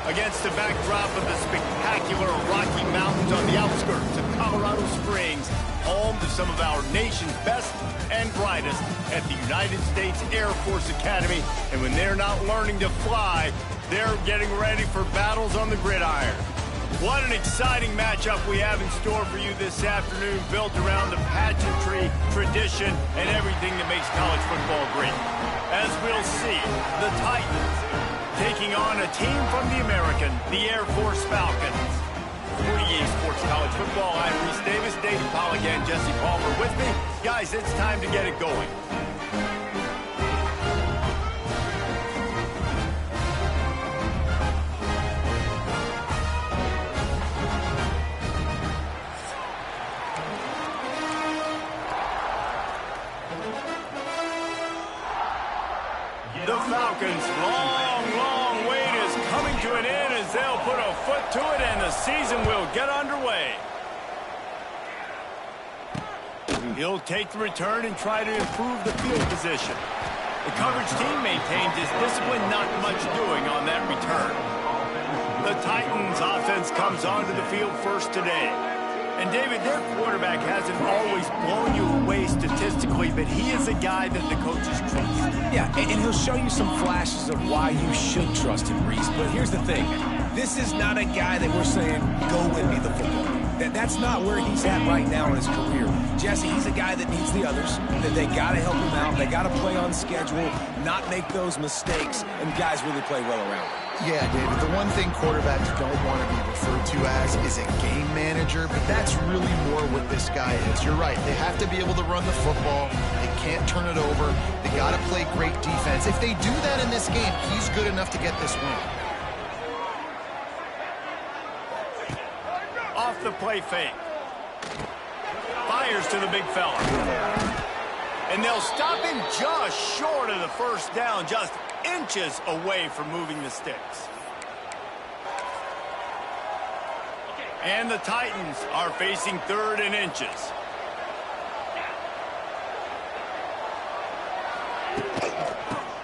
Against the backdrop of the spectacular Rocky Mountains on the outskirts of Colorado Springs, home to some of our nation's best and brightest at the United States Air Force Academy. And when they're not learning to fly, they're getting ready for battles on the gridiron. What an exciting matchup we have in store for you this afternoon, built around the pageantry, tradition, and everything that makes college football great. As we'll see, the Titans taking on a team from the American, the Air Force Falcons. For EA Sports College Football, I'm Reese Davis, Dave Pollock, and Jesse Palmer with me. Guys, it's time to get it going. The Falcons' long wait is coming to an end as they'll put a foot to it and the season will get underway. He'll take the return and try to improve the field position. The coverage team maintains its discipline, not much doing on that return. The Titans' offense comes onto the field first today. And, David, their quarterback hasn't always blown you away statistically, but he is a guy that the coaches trust. Yeah, and he'll show you some flashes of why you should trust him, Reese. But here's the thing. This is not a guy that we're saying, go win me the football game. That's not where he's at right now in his career. Jesse, he's a guy that needs the others, that they got to help him out. They got to play on schedule, not make those mistakes, and guys really play well around him. Yeah, David, the one thing quarterbacks don't want to be referred to as is a game manager, but that's really more what this guy is. You're right. They have to be able to run the football. They can't turn it over. They got to play great defense. If they do that in this game, he's good enough to get this win. Off the play fake. Fires to the big fella. And they'll stop him just short of the first down, just inches away from moving the sticks. And the Titans are facing 3rd and inches.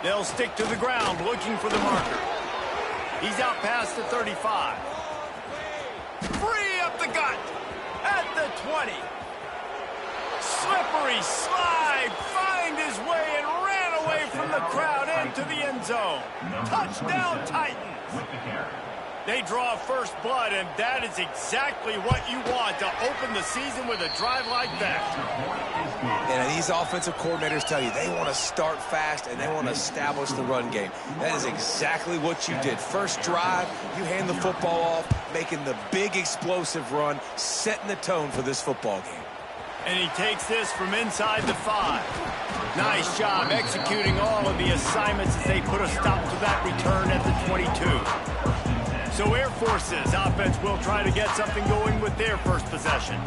They'll stick to the ground looking for the marker. He's out past the 35. Free up the gut at the 20. Slippery slide, find his way and ran away from the crowd into the end zone. Touchdown Titans. They draw first blood, and that is exactly what you want to open the season with a drive like that. And these offensive coordinators tell you they want to start fast and they want to establish the run game. That is exactly what you did. First drive, you hand the football off, making the big explosive run, setting the tone for this football game. And he takes this from inside the 5. Nice job executing all of the assignments as they put a stop to that return at the 22. So Air Force's offense will try to get something going with their first possession.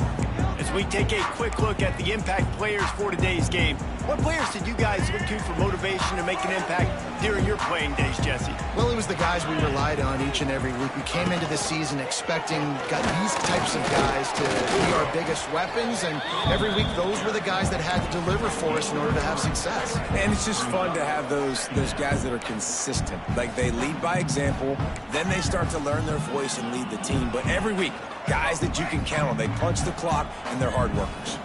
As we take a quick look at the impact players for today's game, what players did you guys look to for motivation to make an impact during your playing days, Jesse? Well, it was the guys we relied on each and every week. We came into the season expecting these types of guys to be our biggest weapons, and every week those were the guys that had to deliver for us in order to have success. And it's just fun to have those guys that are consistent. Like, they lead by example, then they start to learn their voice and lead the team. But every week, guys that you can count on. They punch the clock, and they're hard workers.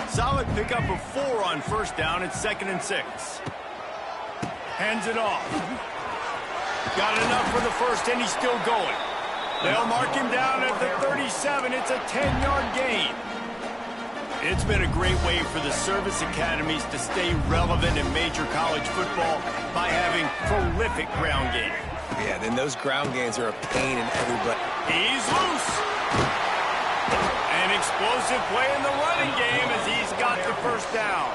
Solid pickup of 4 on first down. It's 2nd and 6. Hands it off. Got enough for the first, and he's still going. They'll mark him down at the 37. It's a 10-yard gain. It's been a great way for the service academies to stay relevant in major college football by having prolific ground game. Yeah, then those ground games are a pain in every butt. He's loose. An explosive play in the running game as he's got the first down.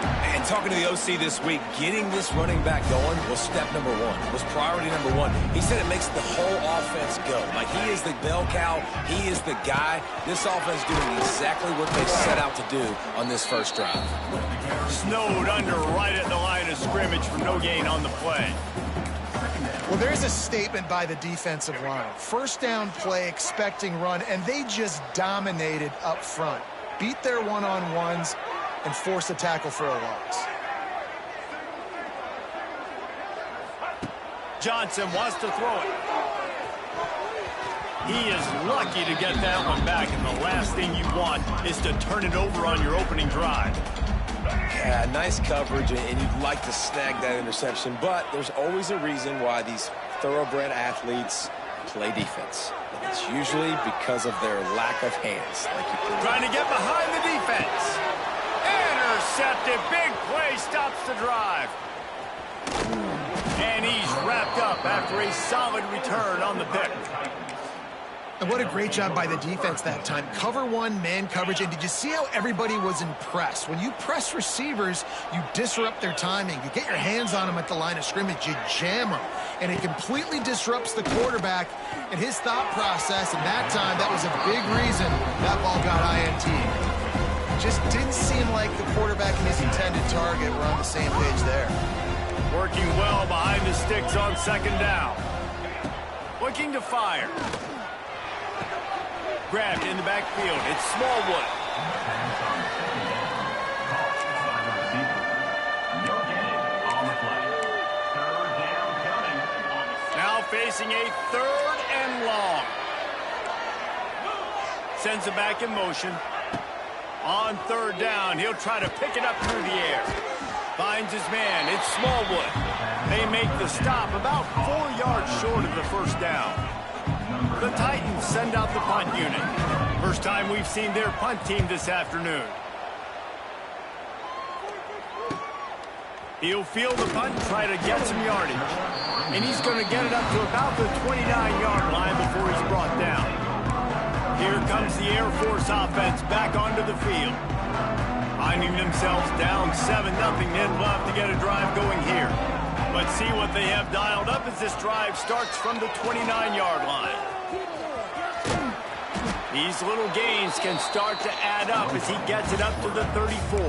And talking to the OC this week, getting this running back going was step number 1, was priority number 1. He said it makes the whole offense go. Like, he is the bell cow, he is the guy. This offense doing exactly what they set out to do on this first drive. Snowed under right at the line of scrimmage for no gain on the play. Well, there's a statement by the defensive line. First down play, expecting run, and they just dominated up front. Beat their one-on-ones and force a tackle for a loss. Johnson wants to throw it. He is lucky to get that one back, and the last thing you want is to turn it over on your opening drive. Yeah, nice coverage, and you'd like to snag that interception, but there's always a reason why these thoroughbred athletes play defense. And it's usually because of their lack of hands. Trying to get behind the defense. Intercepted. Big play stops the drive. And he's wrapped up after a solid return on the pick. And what a great job by the defense that time. Cover one, man coverage. And did you see how everybody was impressed? When you press receivers, you disrupt their timing. You get your hands on them at the line of scrimmage. You jam them. And it completely disrupts the quarterback and his thought process. And that time, that was a big reason that ball got INT. Just didn't seem like the quarterback and his intended target were on the same page there. Working well behind the sticks on second down. Looking to fire. Grabbed in the backfield. It's Smallwood. Now facing a 3rd and long. Sends it back in motion. On 3rd down, he'll try to pick it up through the air. Finds his man. It's Smallwood. They make the stop about 4 yards short of the first down. The Titans send out the punt unit. First time we've seen their punt team this afternoon. He'll field the punt and try to get some yardage. And he's going to get it up to about the 29-yard line before he's brought down. Here comes the Air Force offense back onto the field. Finding themselves down 7-0, then we'll have to get a drive going here. But see what they have dialed up as this drive starts from the 29-yard line. These little gains can start to add up as he gets it up to the 34.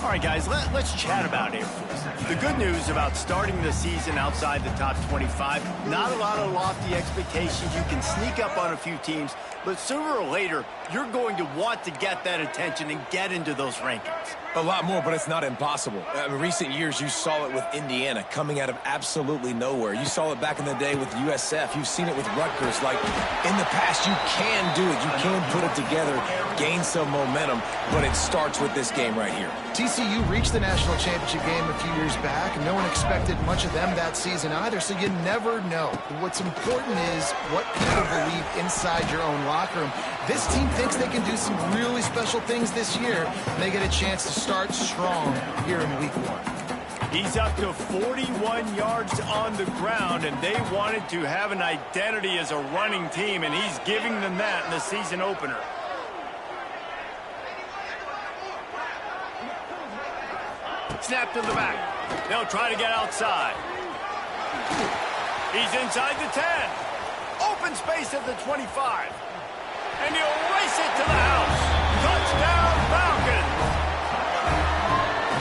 All right, guys, let's chat about Air Force. The good news about starting the season outside the top 25, not a lot of lofty expectations. You can sneak up on a few teams, but sooner or later, you're going to want to get that attention and get into those rankings. A lot more, but it's not impossible. In recent years, you saw it with Indiana coming out of absolutely nowhere. You saw it back in the day with USF. You've seen it with Rutgers. Like, in the past, you can do it. You can put it together, gain some momentum, but it starts with this game right here. TCU reached the national championship game a few years back, and no one expected much of them that season either, so you never know. What's important is what people believe inside your own locker room. This team thinks they can do some really special things this year, and they get a chance to start strong here in week 1. He's up to 41 yards on the ground, and they wanted to have an identity as a running team, and he's giving them that in the season opener. Snap to the back. They'll try to get outside. He's inside the 10. Open space at the 25. And he'll race it to the house. Touchdown, Falcons.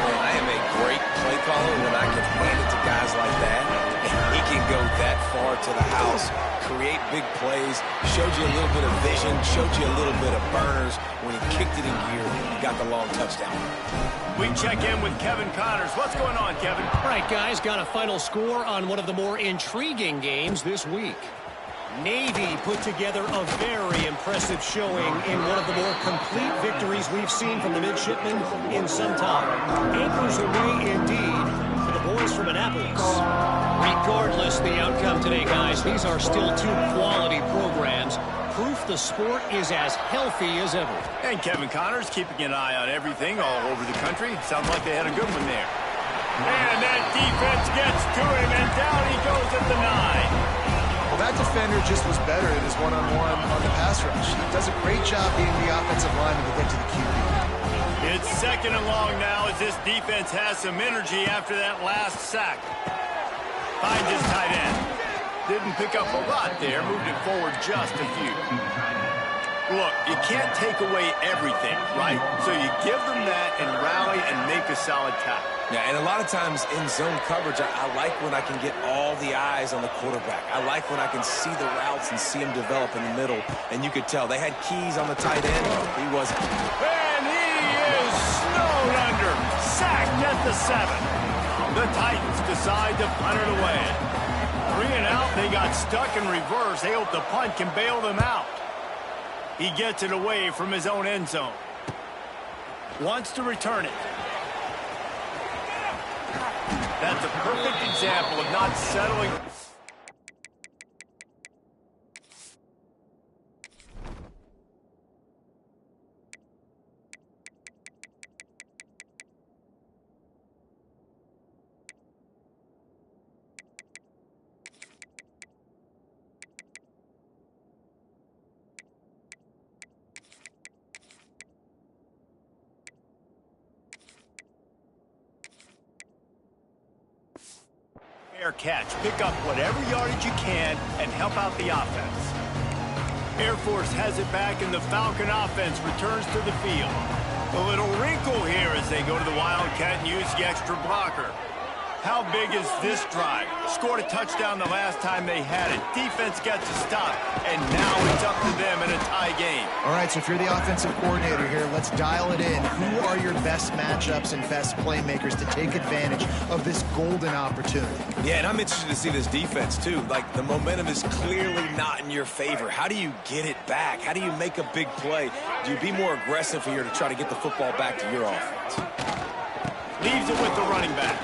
I am a great play caller when I can hand it to guys like that. And he can go that far to the house, create big plays, showed you a little bit of vision, showed you a little bit of burners. When he kicked it in gear, he got the long touchdown. We check in with Kevin Connors. What's going on, Kevin? All right, guys, got a final score on one of the more intriguing games this week. Navy put together a very impressive showing in one of the more complete victories we've seen from the midshipmen in some time. Anchors away indeed for the boys from Annapolis. Regardless the outcome today, guys, these are still two quality programs. Proof the sport is as healthy as ever. And Kevin Connors keeping an eye on everything all over the country. Sounds like they had a good one there. And that defense gets to him, and down he goes at the 9. Well, that defender just was better at his one-on-one on the pass rush. He does a great job being the offensive lineman to get to the QB. It's 2nd and long now as this defense has some energy after that last sack. Finds his tight end. Didn't pick up a lot there, moved it forward just a few. Look, you can't take away everything, right? So you give them that and rally and make a solid tackle. Yeah, and a lot of times in zone coverage, I like when I can get all the eyes on the quarterback. I like when I can see the routes and see him develop in the middle. And you could tell they had keys on the tight end. He wasn't. And he is snowed under. Sacked at the 7. The Titans decide to punt it away. 3 and out, They got stuck in reverse. They hope the punt can bail them out. He gets it away from his own end zone. Wants to return it. That's a perfect example of not settling. Fair catch. Pick up whatever yardage you can and help out the offense. Air Force has it back, and the Falcon offense returns to the field. A little wrinkle here as they go to the Wildcat and use the extra blocker. How big is this drive? Scored a touchdown the last time they had it. Defense gets a stop, and now it's up to them in a tie game. All right, so if you're the offensive coordinator here, let's dial it in. Who are your best matchups and best playmakers to take advantage of this golden opportunity? Yeah, and I'm interested to see this defense, too. Like, the momentum is clearly not in your favor. How do you get it back? How do you make a big play? Do you be more aggressive here to try to get the football back to your offense? Leaves it with the running back.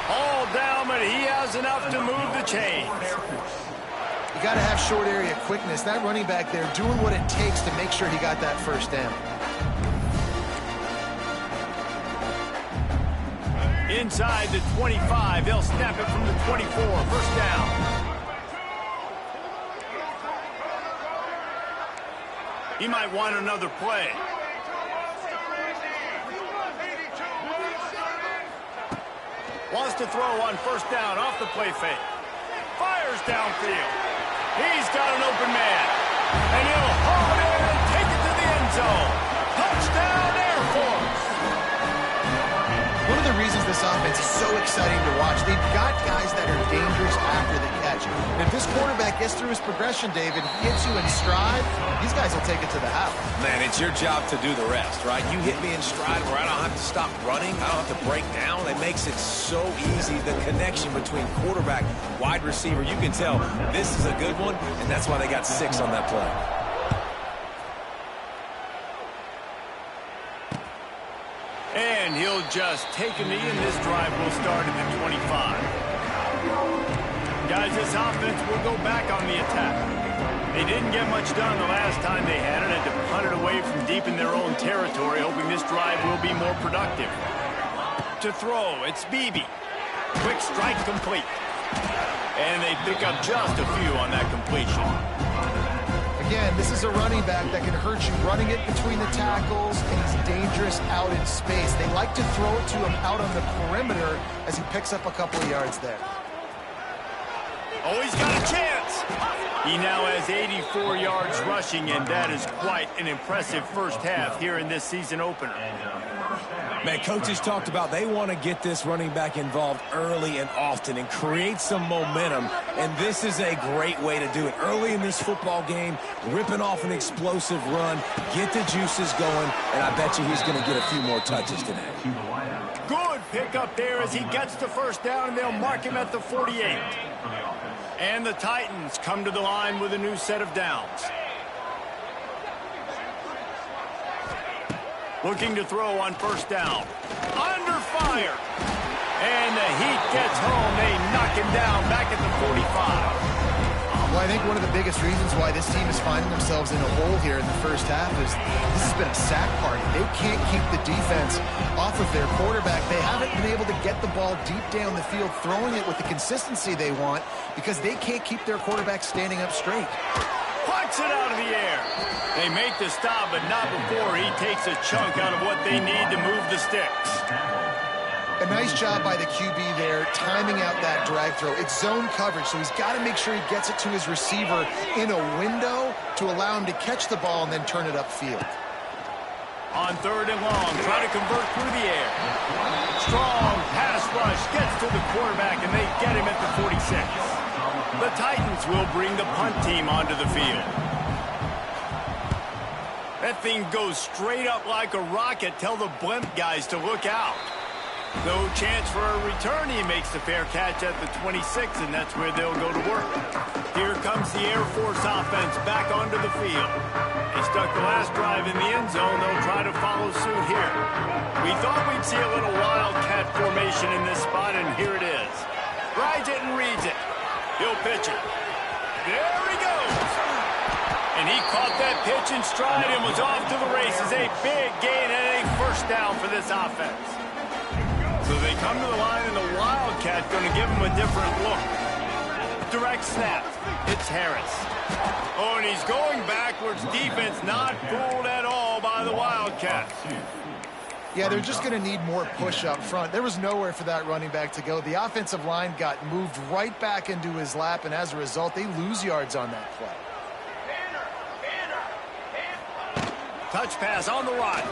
All down, but he has enough to move the chains. You got to have short area quickness. That running back there doing what it takes to make sure he got that first down. Inside the 25, they'll snap it from the 24. First down. He might want another play. Wants to throw on first down off the play fake. Fires downfield. He's got an open man. And he'll haul it in and take it to the end zone. Touchdown, Air Force. One of the reasons this offense is so exciting to watch, they've got guys that are dangerous after the catch. And if this quarterback gets through his progression, David, hits you in stride, these guys will take it to the house. Man, it's your job to do the rest, right? You hit me in stride where I don't have to stop running. I don't have to break down. It makes it so easy. The connection between quarterback, wide receiver, you can tell this is a good one, and that's why they got 6 on that play. And he'll just take a knee, and this drive will start at the 25. Guys, this offense will go back on the attack. They didn't get much done the last time they had it, and to punt it away from deep in their own territory, hoping this drive will be more productive. To throw, it's Beebe. Quick strike complete. And they pick up just a few on that completion. Again, this is a running back that can hurt you running it between the tackles, and he's dangerous out in space. They like to throw it to him out on the perimeter as he picks up a couple of yards there. Oh, he's got a chance. He now has 84 yards rushing, and that is quite an impressive first half here in this season opener. Man, coaches talked about they want to get this running back involved early and often and create some momentum, and this is a great way to do it. Early in this football game, ripping off an explosive run, get the juices going, and I bet you he's going to get a few more touches today. Good pickup there as he gets the first down, and they'll mark him at the 48. And the Titans come to the line with a new set of downs. Looking to throw on first down. Under fire. And the heat gets home. They knock him down back at the 45. Well, I think one of the biggest reasons why this team is finding themselves in a hole here in the first half is this has been a sack party. They can't keep the defense off of their quarterback. They haven't been able to get the ball deep down the field, throwing it with the consistency they want because they can't keep their quarterback standing up straight. Punts it out of the air. They make the stop, but not before he takes a chunk out of what they need to move the sticks. A nice job by the QB there, timing out that drag throw. It's zone coverage, so he's got to make sure he gets it to his receiver in a window to allow him to catch the ball and then turn it upfield. On third and long, try to convert through the air. Strong pass rush gets to the quarterback, and they get him at the 46. The Titans will bring the punt team onto the field. That thing goes straight up like a rocket. Tell the blimp guys to look out. No chance for a return. He makes the fair catch at the 26, and that's where they'll go to work. Here comes the Air Force offense back onto the field. They stuck the last drive in the end zone. They'll try to follow suit here. We thought we'd see a little wildcat formation in this spot, and here it is. Rides it and reads it. He'll pitch it. There he goes. And he caught that pitch in stride and was off to the races. A big gain and a first down for this offense. So they come to the line, and the Wildcat going to give him a different look. Direct snap. It's Harris. Oh, and he's going backwards. Defense not fooled at all by the Wildcats. Yeah, they're just going to need more push up front. There was nowhere for that running back to go. The offensive line got moved right back into his lap, and as a result, they lose yards on that play. Touch pass on the run.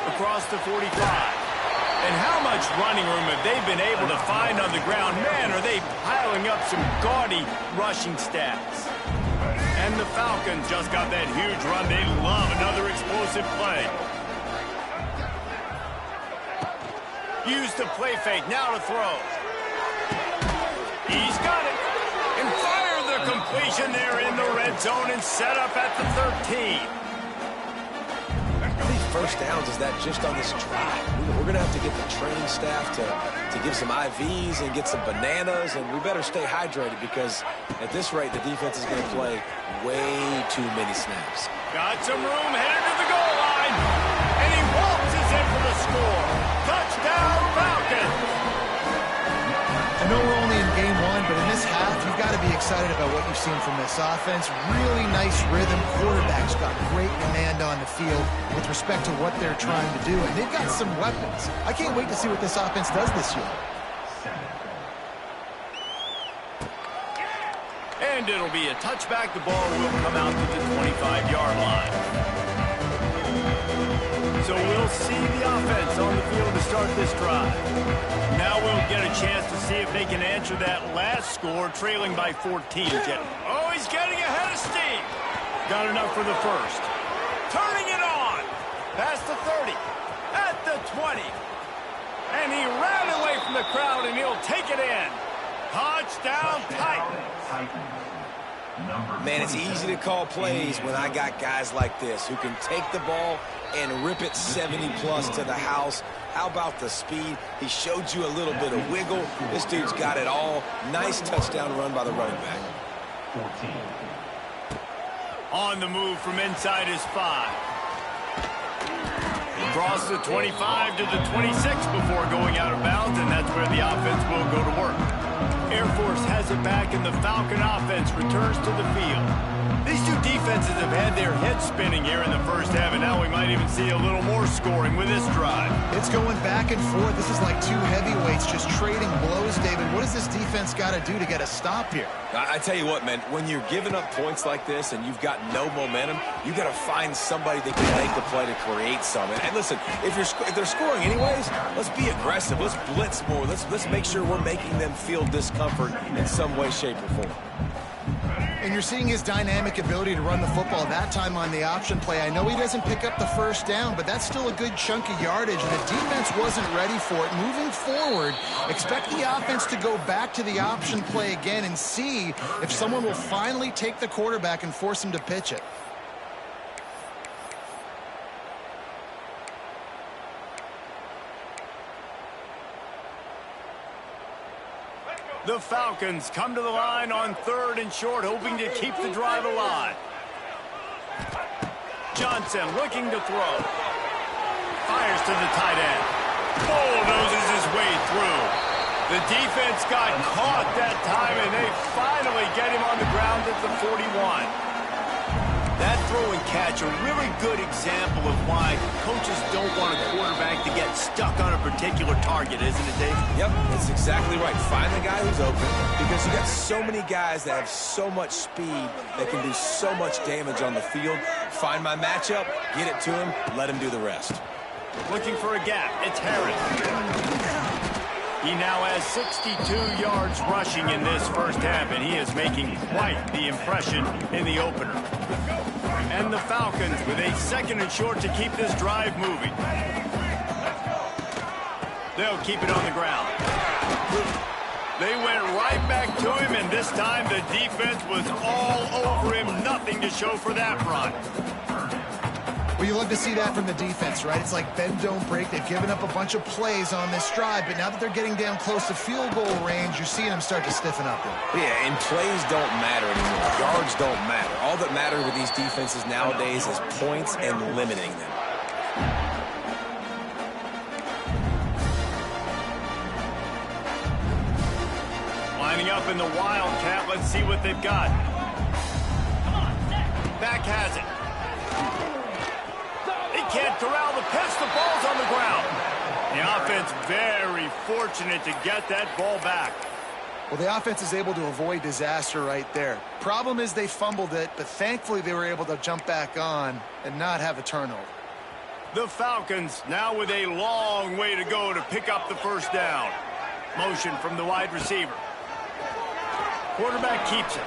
Across the 45. And how much running room have they been able to find on the ground? Man, are they piling up some gaudy rushing stats. And the Falcons just got that huge run. They love another explosive play. Used the play fake, now to throw. He's got it. And fire the completion there in the red zone and set up at the 13. How many first downs is that just on this drive? We're going to have to get the training staff to give some IVs and get some bananas, and we better stay hydrated because at this rate, the defense is going to play way too many snaps. Got some room, headed to the goal line, and he waltzes in for the score. Touchdown, Falcons! I know we're only in game one, but in this half, you've got to be excited about what you've seen from this offense. Really nice rhythm. Quarterback's got great command on the field with respect to what they're trying to do, and they've got some weapons. I can't wait to see what this offense does this year. And it'll be a touchback. The ball will come out to the 25-yard line. So we'll see the offense on the field to start this drive. Now we'll get a chance to see if they can answer that last score, trailing by 14. Oh, he's getting ahead of steam. Got enough for the first. Turning it on. Past the 30. At the 20. And he ran away from the crowd, and he'll take it in. Touchdown, Titans. Man, it's easy to call plays when I got guys like this who can take the ball and rip it 70-plus to the house. How about the speed? He showed you a little bit of wiggle. This dude's got it all. Nice touchdown run by the running back. 14. On the move from inside his 5. Across the 25 to the 26 before going out of bounds, and that's where the offense will go to work. Air Force has it back, and the Falcon offense returns to the field. These two defenses have had their heads spinning here in the first half, and now we might even see a little more scoring with this drive. It's going back and forth. This is like two heavyweights just trading blows, David. What does this defense got to do to get a stop here? I tell you what, man, when you're giving up points like this and you've got no momentum, you got to find somebody that can make the play to create some. And listen, if they're scoring anyways, let's be aggressive. Let's blitz more. Let's make sure we're making them feel discomfort in some way, shape, or form. And you're seeing his dynamic ability to run the football, that time on the option play. I know he doesn't pick up the first down, but that's still a good chunk of yardage, and the defense wasn't ready for it. Moving forward, expect the offense to go back to the option play again and see if someone will finally take the quarterback and force him to pitch it. The Falcons come to the line on 3rd and short, hoping to keep the drive alive. Johnson looking to throw. Fires to the tight end. Bulldozes his way through. The defense got caught that time, and they finally get him on the ground at the 41. That throw and catch, a really good example of why coaches don't want a quarterback to get stuck on a particular target, isn't it, Dave? Yep, that's exactly right. Find the guy who's open, because you got so many guys that have so much speed that can do so much damage on the field. Find my matchup, get it to him, let him do the rest. Looking for a gap. It's Harris. He now has 62 yards rushing in this first half, and he is making quite the impression in the opener. And the Falcons with a 2nd and short to keep this drive moving. They'll keep it on the ground. They went right back to him, and this time the defense was all over him. Nothing to show for that run. Well, you love to see that from the defense, right? It's like bend, don't break. They've given up a bunch of plays on this drive, but now that they're getting down close to field goal range, you're seeing them start to stiffen up. Yeah, and plays don't matter anymore. Yards don't matter. All that matters with these defenses nowadays is points and limiting them. Lining up in the Wildcat. Let's see what they've got. Back has it. Can't corral the pitch. The ball's on the ground. The offense very fortunate to get that ball back. Well, the offense is able to avoid disaster right there. Problem is they fumbled it, but thankfully they were able to jump back on and not have a turnover. The Falcons now with a long way to go to pick up the first down. Motion from the wide receiver. Quarterback keeps it.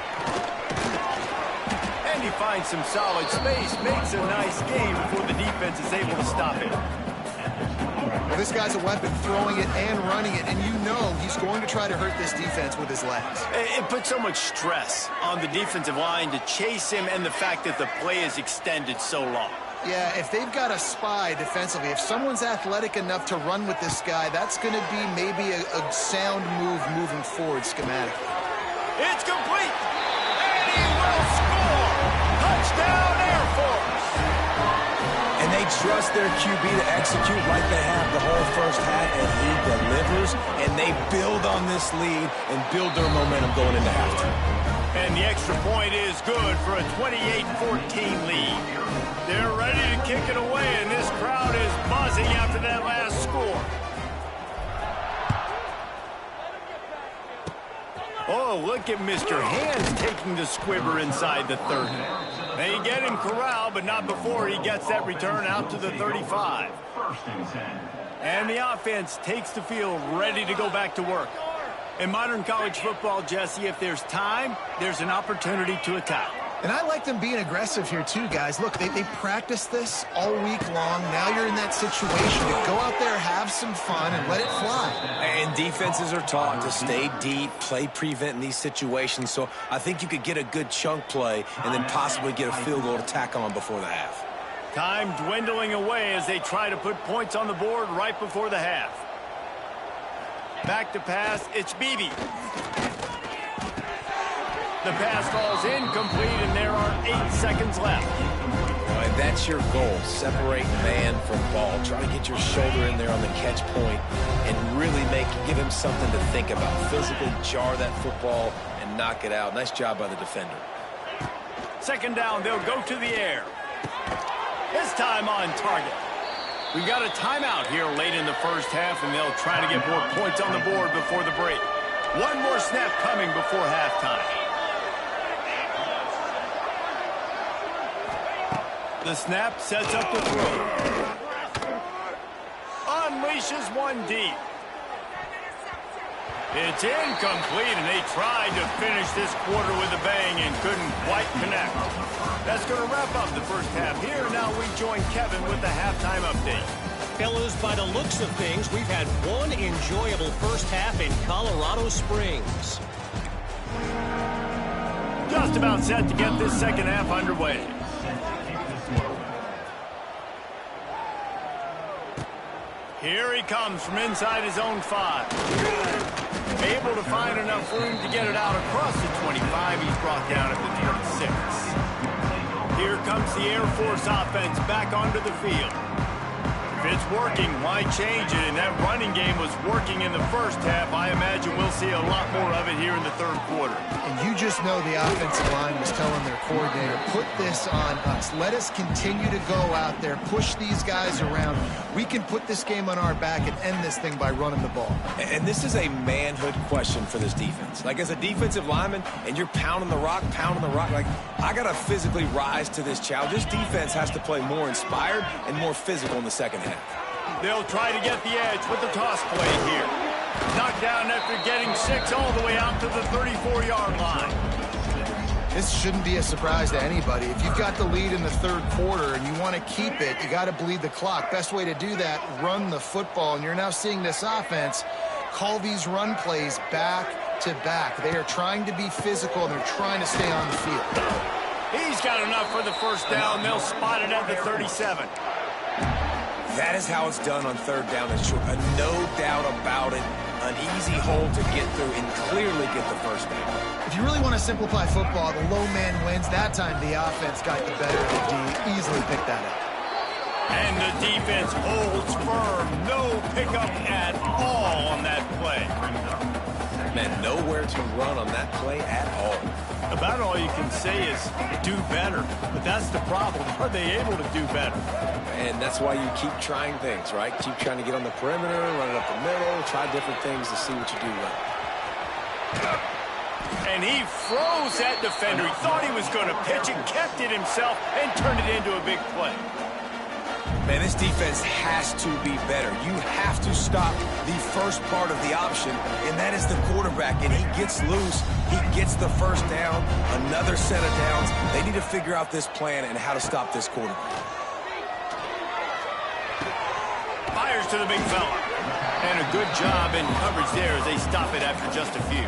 And he finds some solid space, makes a nice game before the defense is able to stop it. Well, this guy's a weapon, throwing it and running it, and you know he's going to try to hurt this defense with his legs. It puts so much stress on the defensive line to chase him and the fact that the play is extended so long. Yeah, if they've got a spy defensively, if someone's athletic enough to run with this guy, that's going to be maybe a sound move moving forward schematically. It's complete, and he will score. Touchdown, Air Force. And they trust their QB to execute like they have the whole first half, and he delivers, and they build on this lead and build their momentum going into halftime. And the extra point is good for a 28-14 lead. They're ready to kick it away, and this crowd is buzzing after that last score. Oh, look at Mr. Hands taking the squibber inside the 30. They get him corralled, but not before he gets that return out to the 35. And the offense takes the field ready to go back to work. In modern college football, Jesse, if there's time, there's an opportunity to attack. And I like them being aggressive here too, guys. Look, they practice this all week long. Now you're in that situation to go out there, have some fun, and let it fly. And defenses are taught to stay deep, play prevent in these situations. So I think you could get a good chunk play and then possibly get a field goal to tack on before the half. Time dwindling away as they try to put points on the board right before the half. Back to pass, it's Beebe. The pass falls incomplete, and there are 8 seconds left. And that's your goal. Separate man from ball. Try to get your shoulder in there on the catch point and really give him something to think about. Physically jar that football and knock it out. Nice job by the defender. Second down, they'll go to the air. This time on target. We've got a timeout here late in the first half, and they'll try to get more points on the board before the break. One more snap coming before halftime. The snap sets up the throw. Unleashes one deep. It's incomplete, and they tried to finish this quarter with a bang and couldn't quite connect. That's going to wrap up the first half here. Now we join Kevin with the halftime update. Fellas, by the looks of things, we've had one enjoyable first half in Colorado Springs. Just about set to get this second half underway. Here he comes from inside his own 5. Able to find enough room to get it out across the 25. He's brought down at the 36. Here comes the Air Force offense back onto the field. If it's working, why change it? And that running game was working in the first half. I imagine we'll see a lot more of it here in the third quarter. And you just know the offensive line was telling their coordinator, put this on us. Let us continue to go out there, push these guys around. We can put this game on our back and end this thing by running the ball. And this is a manhood question for this defense. Like, as a defensive lineman, and you're pounding the rock, like, I got to physically rise to this challenge. This defense has to play more inspired and more physical in the second half. They'll try to get the edge with the toss play here. Knocked down after getting 6 all the way out to the 34-yard line. This shouldn't be a surprise to anybody. If you've got the lead in the third quarter and you want to keep it, you got to bleed the clock. Best way to do that, run the football. And you're now seeing this offense call these run plays back to back. They are trying to be physical, and they're trying to stay on the field. He's got enough for the first down. They'll spot it at the 37. That is how it's done on third down and short. No doubt about it. An easy hole to get through and clearly get the first down. If you really want to simplify football, the low man wins. That time the offense got the better of the D. Easily picked that up. And the defense holds firm. No pickup at all on that play. Man, nowhere to run on that play at all. About all you can say is do better. But that's the problem. Are they able to do better? And that's why you keep trying things, right? Keep trying to get on the perimeter, run it up the middle, try different things to see what you do well. And he froze that defender. He thought he was going to pitch it, kept it himself, and turned it into a big play. Man, this defense has to be better. You have to stop the first part of the option, and that is the quarterback. And he gets loose. He gets the first down, another set of downs. They need to figure out this plan and how to stop this quarterback. Fires to the big fella. And a good job in coverage there as they stop it after just a few.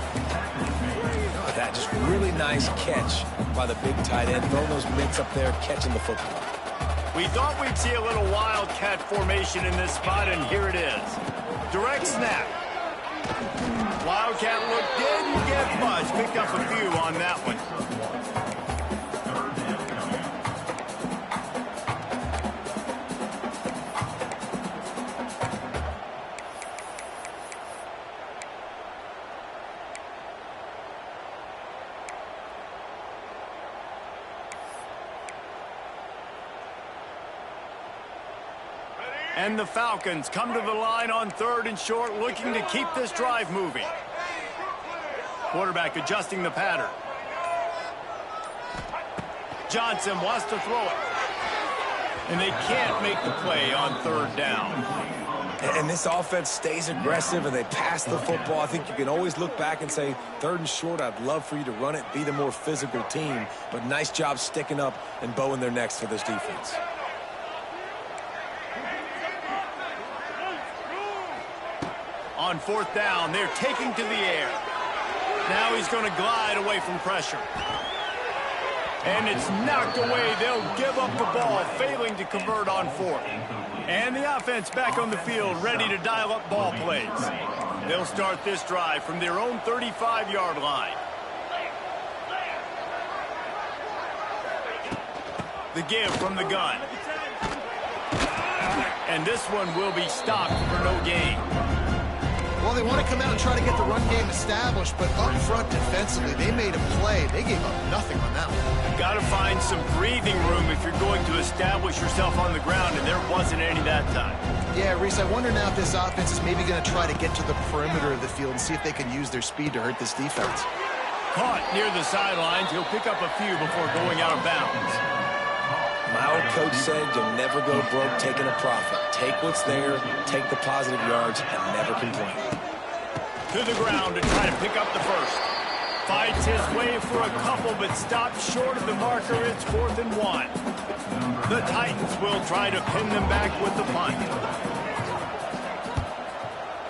That just really nice catch by the big tight end. Throwing those mitts up there, catching the football. We thought we'd see a little wildcat formation in this spot, and here it is. Direct snap. Wildcat look didn't get much. Picked up a few on that one. And the Falcons come to the line on third and short, looking to keep this drive moving. Quarterback adjusting the pattern. Johnson wants to throw it. And they can't make the play on third down. And this offense stays aggressive and they pass the football. I think you can always look back and say, third and short, I'd love for you to run it, be the more physical team. But nice job sticking up and bowing their necks for this defense. On fourth down, they're taking to the air. Now he's going to glide away from pressure. And it's knocked away. They'll give up the ball, failing to convert on fourth. And the offense back on the field, ready to dial up ball plays. They'll start this drive from their own 35-yard line. The give from the gun. And this one will be stopped for no gain. Well, they want to come out and try to get the run game established, but up front defensively, they made a play. They gave up nothing on that one. You've got to find some breathing room if you're going to establish yourself on the ground, and there wasn't any that time. Yeah, Reese, I wonder now if this offense is maybe going to try to get to the perimeter of the field and see if they can use their speed to hurt this defense. Caught near the sidelines. He'll pick up a few before going out of bounds. My old coach said you'll never go broke taking a profit. Take what's there, take the positive yards, and never complain. To the ground to try to pick up the first. Fights his way for a couple, but stops short of the marker. It's 4th and 1. The Titans will try to pin them back with the punt.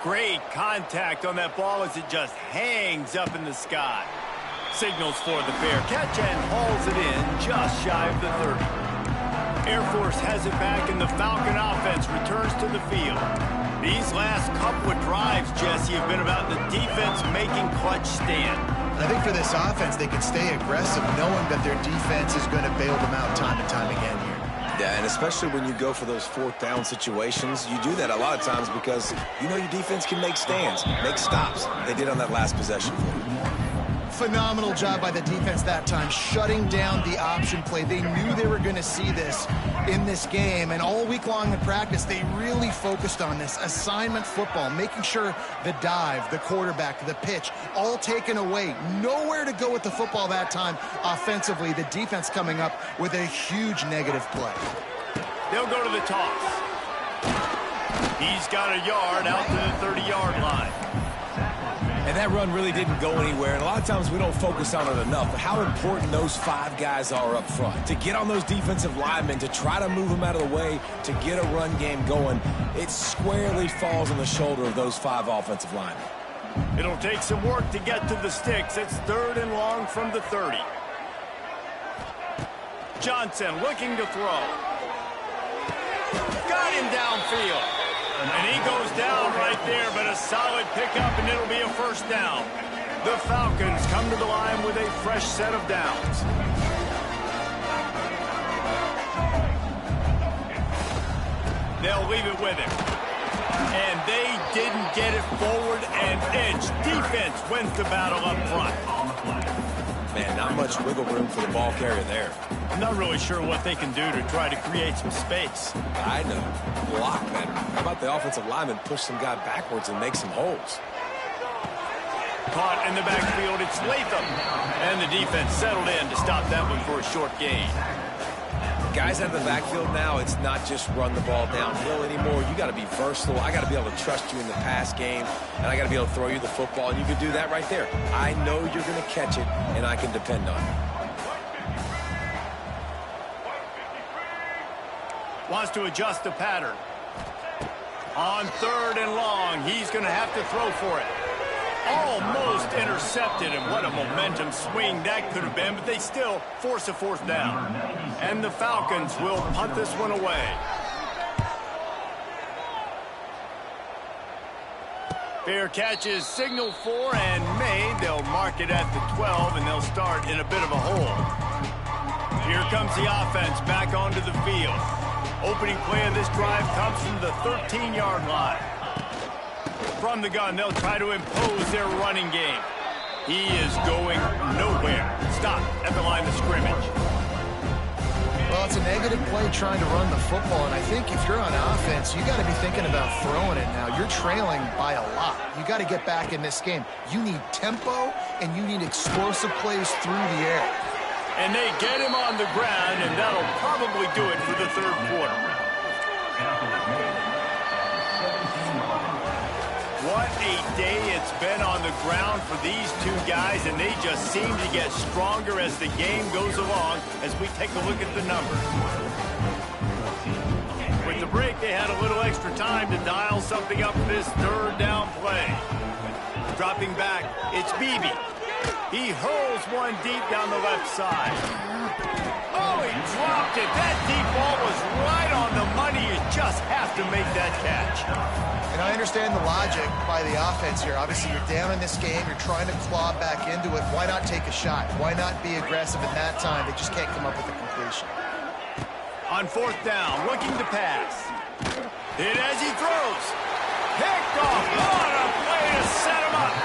Great contact on that ball as it just hangs up in the sky. Signals for the fair catch and hauls it in just shy of the 30. Air Force has it back, and the Falcon offense returns to the field. These last couple of drives, Jesse, have been about the defense making clutch stand. I think for this offense, they can stay aggressive knowing that their defense is going to bail them out time and time again here. Yeah, and especially when you go for those fourth down situations, you do that a lot of times because you know your defense can make stands, make stops. They did on that last possession for you. Phenomenal job by the defense that time, shutting down the option play. They knew they were going to see this in this game, and all week long in practice, they really focused on this assignment football, making sure the dive, the quarterback, the pitch, all taken away. Nowhere to go with the football that time offensively. The defense coming up with a huge negative play. They'll go to the toss. He's got a yard out to the 30-yard line. And that run really didn't go anywhere, and a lot of times we don't focus on it enough, but how important those 5 guys are up front. To get on those defensive linemen, to try to move them out of the way, to get a run game going, it squarely falls on the shoulder of those 5 offensive linemen. It'll take some work to get to the sticks. It's 3rd and long from the 30. Johnson looking to throw. Got him downfield. And he goes down right there, but a solid pickup, and it'll be a first down. The Falcons come to the line with a fresh set of downs. They'll leave it with him. And they didn't get it forward and edge. Defense wins the battle up front. Man, not much wiggle room for the ball carrier there. I'm not really sure what they can do to try to create some space. I know. Block better. How about the offensive lineman push some guy backwards and make some holes? Caught in the backfield, it's Latham. And the defense settled in to stop that one for a short gain. Guys out of the backfield now, it's not just run the ball downhill anymore. You got to be versatile. I got to be able to trust you in the pass game, and I got to be able to throw you the football, and you can do that right there. I know you're going to catch it, and I can depend on it. Wants to adjust the pattern. On 3rd and long, he's going to have to throw for it. Almost intercepted, and what a momentum swing that could have been, but they still force a 4th down. And the Falcons will punt this one away. Fair catch is signaled for and made. They'll mark it at the 12, and they'll start in a bit of a hole. Here comes the offense back onto the field. Opening play of this drive comes from the 13-yard line. From the gun, they'll try to impose their running game. He is going nowhere. Stop at the line of scrimmage. Well, it's a negative play trying to run the football, and I think if you're on offense, you got to be thinking about throwing it now. You're trailing by a lot. You got to get back in this game. You need tempo, and you need explosive plays through the air. And they get him on the ground, and that'll probably do it for the 3rd quarter. What a day it's been on the ground for these 2 guys, and they just seem to get stronger as the game goes along as we take a look at the numbers. With the break, they had a little extra time to dial something up for this 3rd down play. Dropping back, it's Beebe. He hurls one deep down the left side. Oh, he dropped it. That deep ball was right on the money. You just have to make that catch. And I understand the logic by the offense here. Obviously, you're down in this game. You're trying to claw back into it. Why not take a shot? Why not be aggressive at that time? They just can't come up with a completion. On 4th down, looking to pass. Hit as he throws. Picked off. What a play to set him up.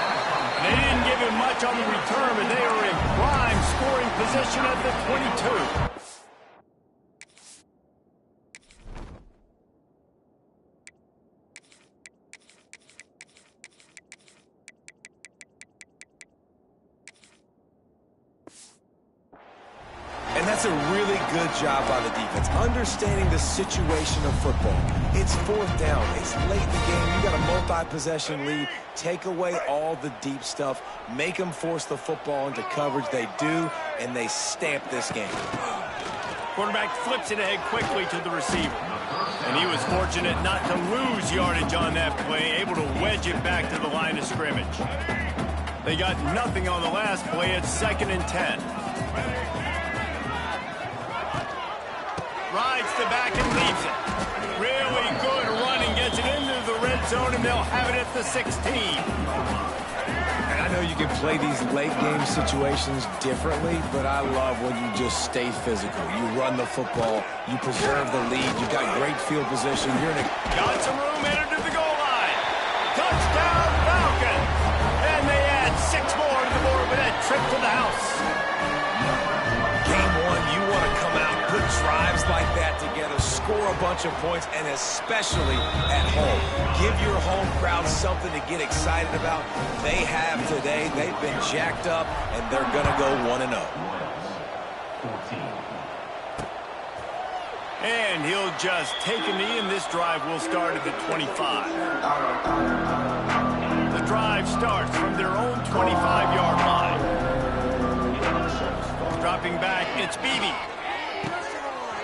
They didn't give him much on the return, but they are in prime scoring position at the 22. And that's a really good job by the defense, understanding the situation of football. It's 4th down. It's late in the game. You got a multi-possession lead. Take away all the deep stuff. Make them force the football into coverage. They do, and they stamp this game. Quarterback flips it ahead quickly to the receiver. And he was fortunate not to lose yardage on that play, able to wedge it back to the line of scrimmage. They got nothing on the last play. It's 2nd and 10. Rides the back and leaves it. Really good running, gets it into the red zone, and they'll have it at the 16. And I know you can play these late game situations differently, but I love when you just stay physical. You run the football, you preserve the lead, you've got great field position. You're in a... Got some room, entered to the goal line. Touchdown, Falcons! And they add 6 more to the board with that trip to the house. Game 1, you want to come out, put drives like that together, score a bunch of points, and especially at home. Give your home crowd something to get excited about. They have today. They've been jacked up, and they're going to go 1-0. And he'll just take a knee, and this drive will start at the 25. The drive drive starts from their own 25-yard line. Dropping back, it's Beebe.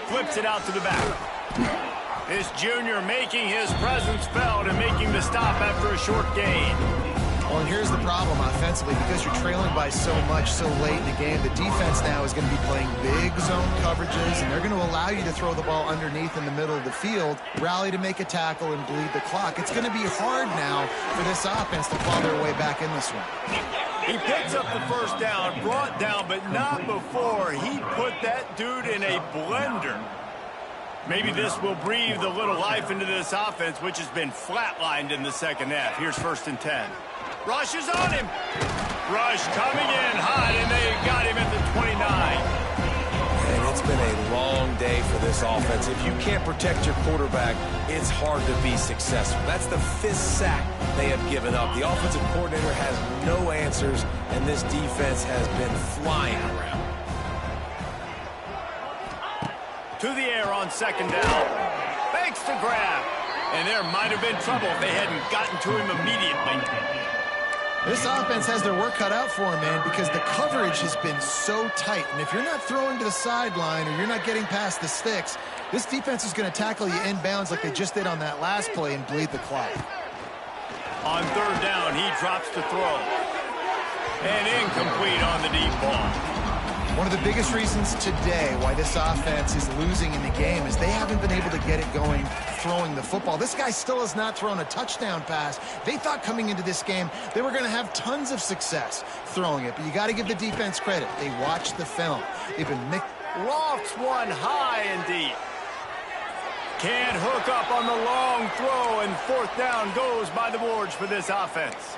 Flips it out to the back. This junior making his presence felt and making the stop after a short gain. Well, and here's the problem offensively. Because you're trailing by so much so late in the game, the defense now is going to be playing big zone coverages, and they're going to allow you to throw the ball underneath in the middle of the field, rally to make a tackle, and bleed the clock. It's going to be hard now for this offense to claw their way back in this one. He picks up the first down, brought down, but not before he put that dude in a blender. Maybe this will breathe a little life into this offense, which has been flatlined in the second half. Here's 1st and 10. Rush is on him. Rush coming in hot, and they got him at the 29. And it's been a long day for this offense. If you can't protect your quarterback, it's hard to be successful. That's the 5th sack they have given up. The offensive coordinator has no answers, and this defense has been flying around. To the air on 2nd down. Fakes to grab. And there might have been trouble if they hadn't gotten to him immediately. This offense has their work cut out for them, man, because the coverage has been so tight. And if you're not throwing to the sideline or you're not getting past the sticks, this defense is going to tackle you inbounds like they just did on that last play and bleed the clock. On 3rd down, he drops to throw. And incomplete on the deep ball. One of the biggest reasons today why this offense is losing in the game is they haven't been able to get it going throwing the football. This guy still has not thrown a touchdown pass. They thought coming into this game they were going to have tons of success throwing it, but you got to give the defense credit. They watched the film. They've been Lofts one high and deep. Can't hook up on the long throw, and 4th down goes by the boards for this offense.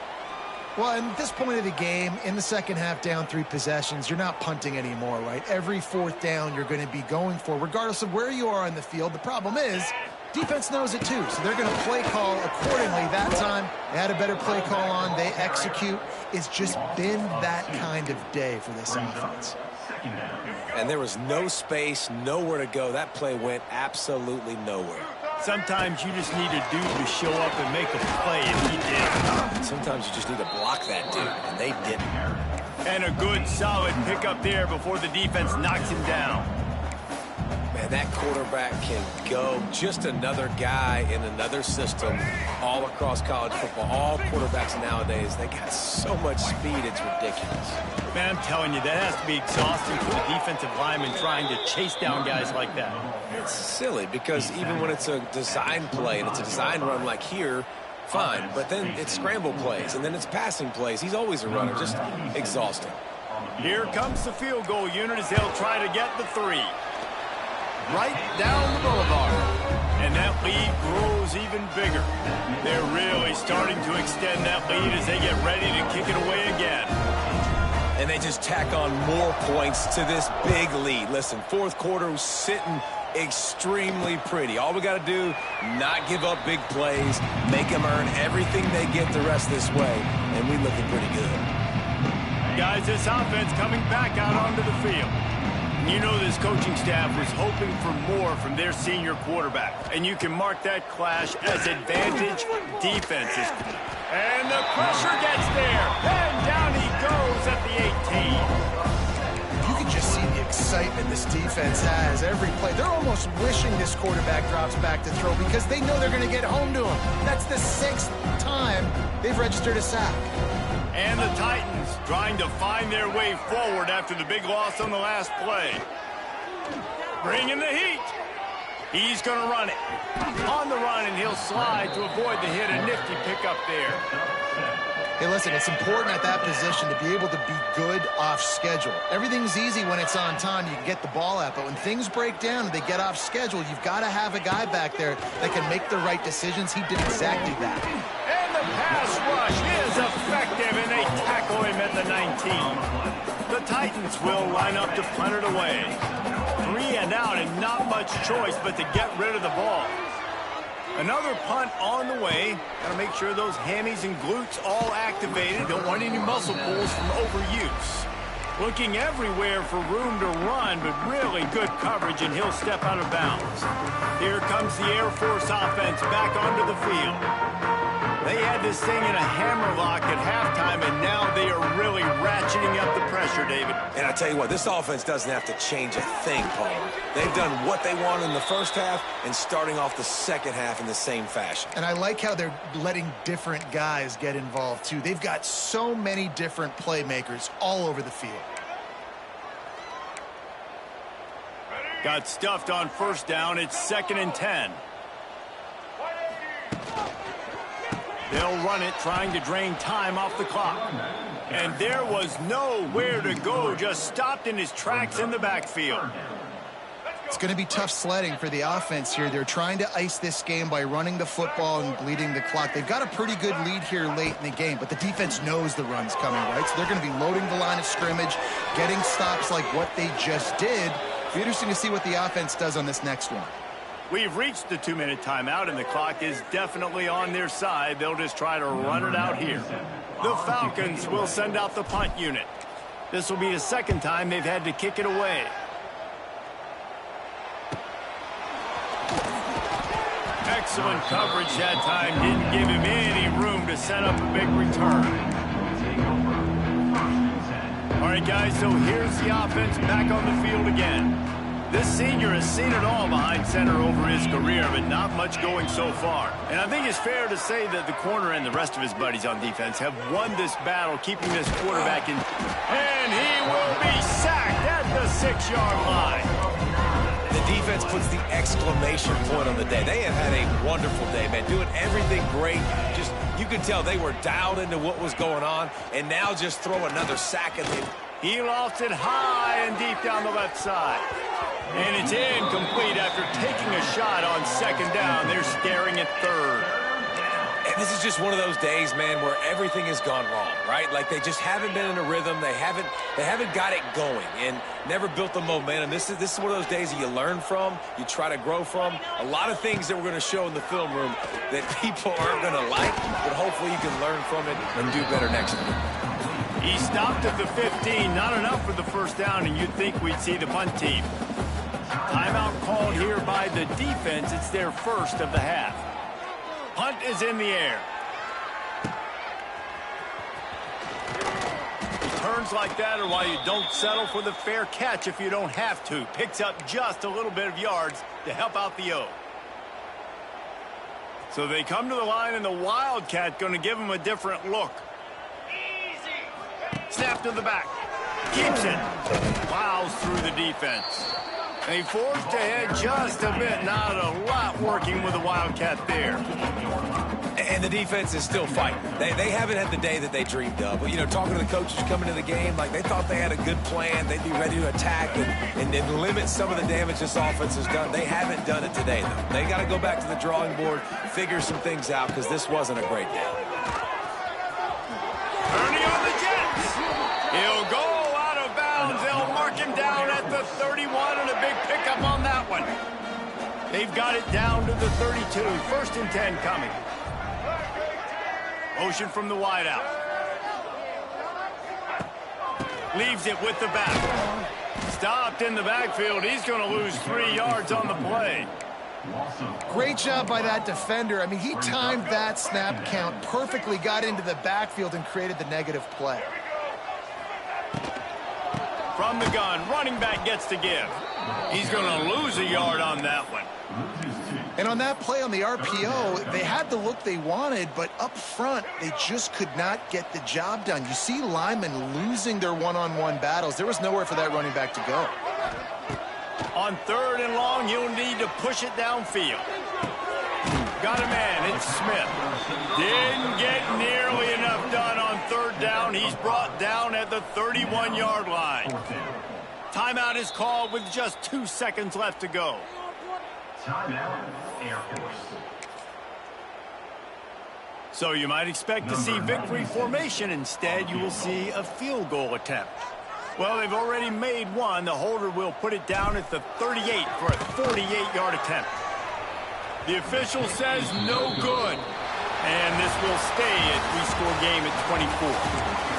Well, at this point of the game, in the second half, down 3 possessions, you're not punting anymore, right? Every 4th down you're going to be going for, regardless of where you are on the field. The problem is, defense knows it too, so they're going to play call accordingly. That time, they had a better play call on. They execute. It's just been that kind of day for this offense. And there was no space, nowhere to go. That play went absolutely nowhere. Sometimes you just need a dude to show up and make a play, and he did. Sometimes you just need to block that dude, and they didn't. And a good, solid pickup there before the defense knocks him down. Man, that quarterback can go. Just another guy in another system all across college football. All quarterbacks nowadays, they got so much speed, it's ridiculous. Man, I'm telling you, that has to be exhausting for the defensive lineman trying to chase down guys like that. It's silly because even when it's a design play and it's a design run like here, fine. But then it's scramble plays and then it's passing plays. He's always a runner, just exhausting. Here comes the field goal unit as they'll try to get the 3. Right down the boulevard. And that lead grows even bigger. They're really starting to extend that lead as they get ready to kick it away again. And they just tack on more points to this big lead. Listen, 4th quarter was sitting extremely pretty. All we got to do, not give up big plays, make them earn everything they get the rest of this way, and we're looking pretty good. Guys, this offense coming back out onto the field. You know this coaching staff was hoping for more from their senior quarterback, and you can mark that clash as advantage defenses. And the pressure gets there, and down he goes at the 18. You can just see the excitement this defense has every play. They're almost wishing this quarterback drops back to throw because they know they're going to get home to him. That's the 6th time they've registered a sack. And the Titans trying to find their way forward after the big loss on the last play. Bringing the heat. He's going to run it. On the run, and he'll slide to avoid the hit. A nifty pickup there. Hey, listen, it's important at that position to be able to be good off schedule. Everything's easy when it's on time. You can get the ball out. But when things break down and they get off schedule, you've got to have a guy back there that can make the right decisions. He did exactly that. And the pass rush is effective, and they tackle him at the 19. The Titans will line up to punt it away. 3 and out, and not much choice but to get rid of the ball. Another punt on the way. Got to make sure those hammies and glutes all activated. Don't want any muscle pulls from overuse. Looking everywhere for room to run, but really good coverage, and he'll step out of bounds. Here comes the Air Force offense back onto the field. They had this thing in a hammerlock at halftime, and now they are really ratcheting up the pressure, David. And I tell you what, this offense doesn't have to change a thing, Paul. They've done what they wanted in the first half and starting off the second half in the same fashion. And I like how they're letting different guys get involved, too. They've got so many different playmakers all over the field. Got stuffed on first down. It's 2nd and 10. They'll run it, trying to drain time off the clock. And there was nowhere to go, just stopped in his tracks in the backfield. It's going to be tough sledding for the offense here. They're trying to ice this game by running the football and bleeding the clock. They've got a pretty good lead here late in the game, but the defense knows the run's coming, right? So they're going to be loading the line of scrimmage, getting stops like what they just did. It'll be interesting to see what the offense does on this next one. We've reached the 2-minute timeout, and the clock is definitely on their side. They'll just try to run it out here. The Falcons will send out the punt unit. This will be the second time they've had to kick it away. Excellent coverage that time. Didn't give him any room to set up a big return. All right, guys, so here's the offense back on the field again. This senior has seen it all behind center over his career, but not much going so far. And I think it's fair to say that the corner and the rest of his buddies on defense have won this battle, keeping this quarterback in. And he will be sacked at the 6-yard line. The defense puts the exclamation point on the day. They have had a wonderful day, man, doing everything great. Just, you could tell they were dialed into what was going on, and now just throw another sack at them. He lost it high and deep down the left side. And it's incomplete after taking a shot on 2nd down. They're staring at 3rd. And this is just one of those days, man, where everything has gone wrong, right? Like they just haven't been in a rhythm. They haven't got it going and never built the momentum. This is one of those days that you learn from, you try to grow from. A lot of things that we're going to show in the film room that people aren't going to like, but hopefully you can learn from it and do better next time. He stopped at the 15. Not enough for the first down, and you'd think we'd see the punt team. Timeout called here by the defense. It's their first of the half. Punt is in the air. Returns like that are why you don't settle for the fair catch if you don't have to. Picks up just a little bit of yards to help out the O. So they come to the line, and the Wildcat going to give them a different look. Snap to the back. Keeps it. Plows through the defense. They forced ahead just a bit. Not a lot working with the Wildcat there. And the defense is still fighting. They haven't had the day that they dreamed of. But, you know, talking to the coaches coming to the game, like they thought they had a good plan. They'd be ready to attack and limit some of the damage this offense has done. They haven't done it today, though. They got to go back to the drawing board, figure some things out, because this wasn't a great day. Ernie on the Jets. He'll go out of bounds. They'll mark him down at the 31, and a big pickup on that one. They've got it down to the 32. 1st and 10 coming. Motion from the wideout. Leaves it with the back. Stopped in the backfield. He's going to lose 3 yards on the play. Great job by that defender. I mean, he timed that snap count perfectly, got into the backfield and created the negative play. From the gun, running back gets to give. He's going to lose a yard on that one. And on that play on the RPO, they had the look they wanted, but up front, they just could not get the job done. You see linemen losing their one-on-one battles. There was nowhere for that running back to go. On 3rd and long, he'll need to push it downfield. Got a man, it's Smith. Didn't get nearly enough done on 3rd down. He's brought down at the 31-yard line. Timeout is called with just 2 seconds left to go. Timeout, Air Force. So you might expect to see victory formation. Instead, you will see a field goal attempt. Well, they've already made one. The holder will put it down at the 38 for a 48-yard attempt. The official says no good. And this will stay a three-score game at 24.